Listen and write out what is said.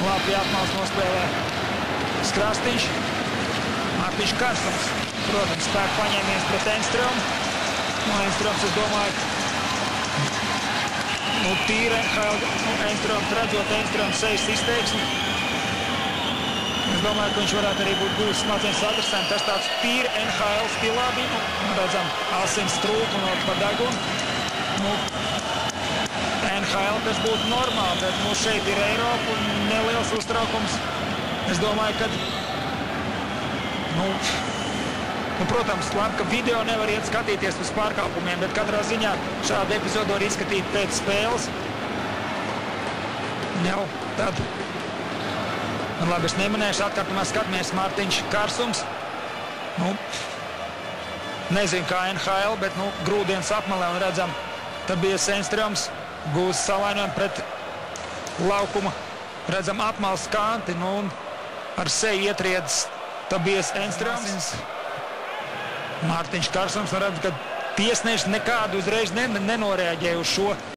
Labi atmals nospēlē Krastīņš. Mārtiņš Karsums, protams, spēku paņēmies pret Enströmu. No Enstroms, es domāju, tīri Enstroms, redzot Enstroms sejas izteiksmi. Es domāju, ka viņš varētu arī būt gūs smadzenes adresēm. Tas tāds tīri NHL stilā bija. Redzam, asins trūku no pa degunu. NHL tas būtu normāli, bet šeit ir Eiropa un neliels uztraukums. Es domāju, ka, protams, labi, ka video nevar iet skatīties uz pārkāpumiem, bet katrā ziņā šādu epizodu var izskatīt pēc spēles. Jau tad. Labi, es neminēšu, atkārtumā skatāmies Mārtiņš Karsums. Nezinu kā NHL, bet grūdienas apmalē un redzam, tad bija Enströms. Gūs savainojumu pret laukuma. Redzam apmals kanti, un ar seju ietriedz Tabijas Enströms. Mārtiņš Karsums, redz, ka tiesneši nekādu uzreiz nenoreaģēja uz šo.